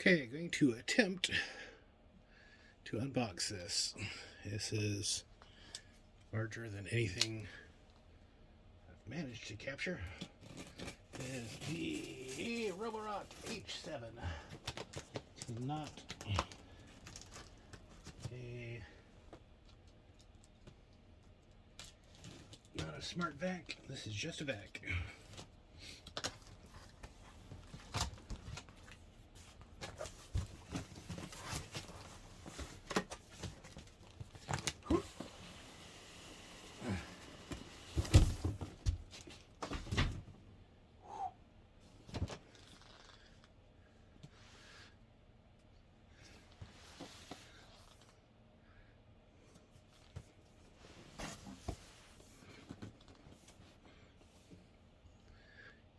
Okay, going to attempt to unbox this. This is larger than anything I've managed to capture. This is the Roborock H7. It's not a smart vac. This is just a vac.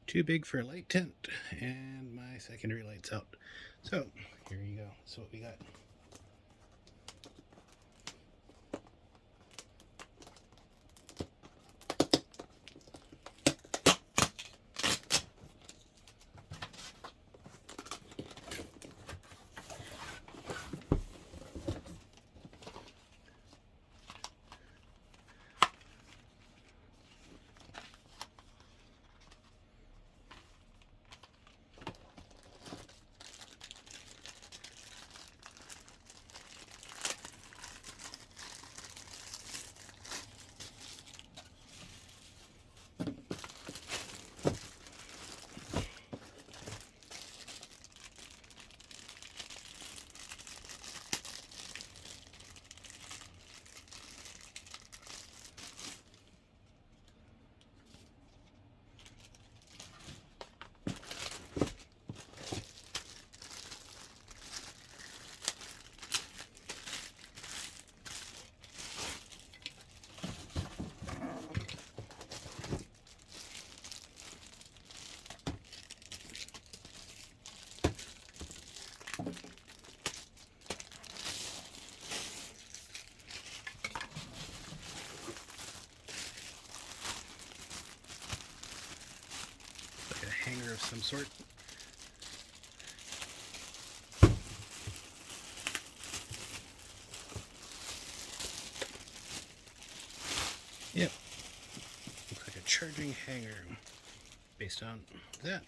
Too big for a light tent, and my secondary light's out. So, here you go. That's what we got. Hanger of some sort. Yep. Looks like a charging hanger based on that.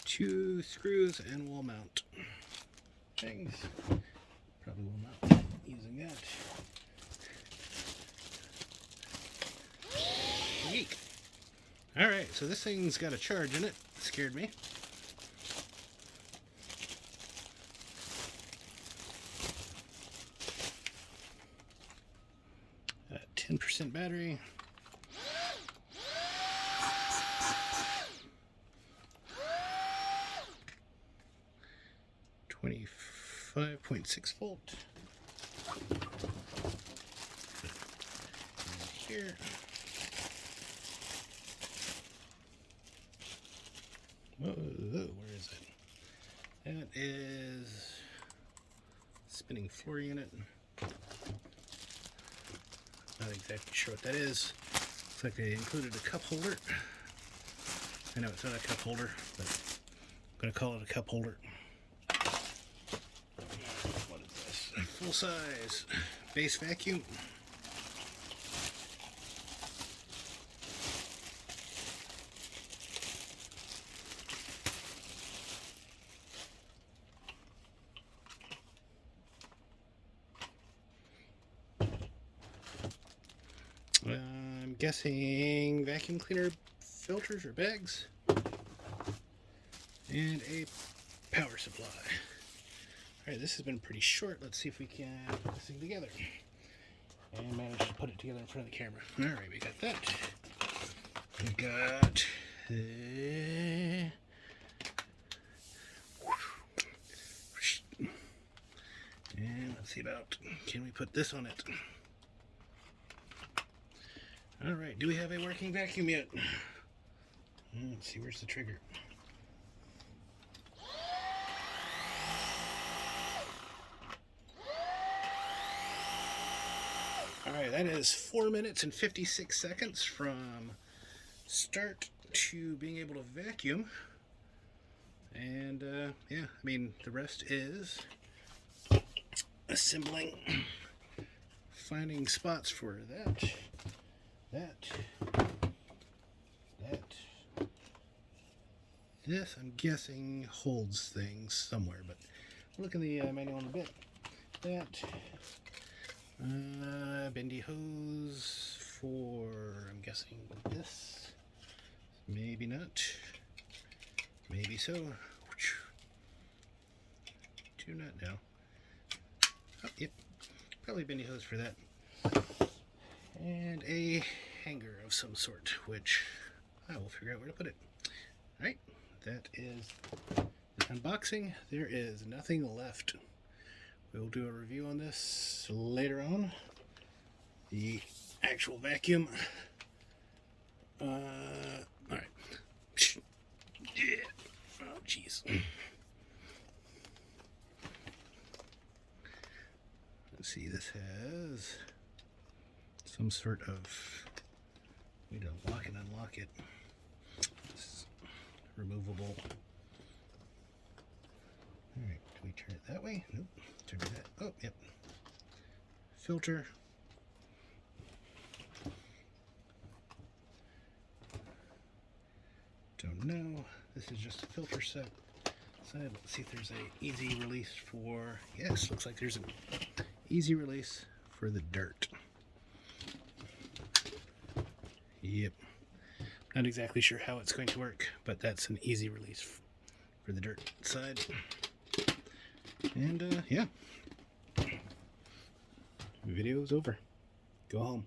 Two screws and wall mount things. Probably will not be using that. Yeek. Alright, so this thing's got a charge in it. Scared me. 10% battery. .6 volt. And here. Whoa, where is it? That is spinning floor unit. Not exactly sure what that is. Looks like they included a cup holder. I know it's not a cup holder, but I'm going to call it a cup holder. What is this? Full size base vacuum. I'm guessing vacuum cleaner filters or bags, and a power supply. Alright, this has been pretty short. Let's see if we can put this thing together and manage to put it together in front of the camera. Alright, we got that. We've got and let's see about, can we put this on it? Alright, do we have a working vacuum yet? Let's see, where's the trigger? Alright, that is 4 minutes and 56 seconds from start to being able to vacuum. And yeah, I mean, the rest is assembling, finding spots for that. This, I'm guessing, holds things somewhere, but look in the manual in a bit. That bendy hose for, I'm guessing, this. Maybe not. Maybe so. Do not know. Oh, yep. Probably bendy hose for that. And a hanger of some sort, which I will figure out where to put it. Alright, that is the unboxing. There is nothing left. We will do a review on this later on. The actual vacuum. Alright. Yeah. Oh, jeez. Let's see, this has some sort of way to lock and unlock it. This is removable. Alright, do we turn it that way? Nope. Turn it that. Oh, yep. Filter. Don't know. This is just a filter set. So let's see if there's a easy release for. Yes, looks like there's an easy release for the dirt. Yep. Not exactly sure how it's going to work, but that's an easy release for the dirt side. And yeah. Video's over. Go home.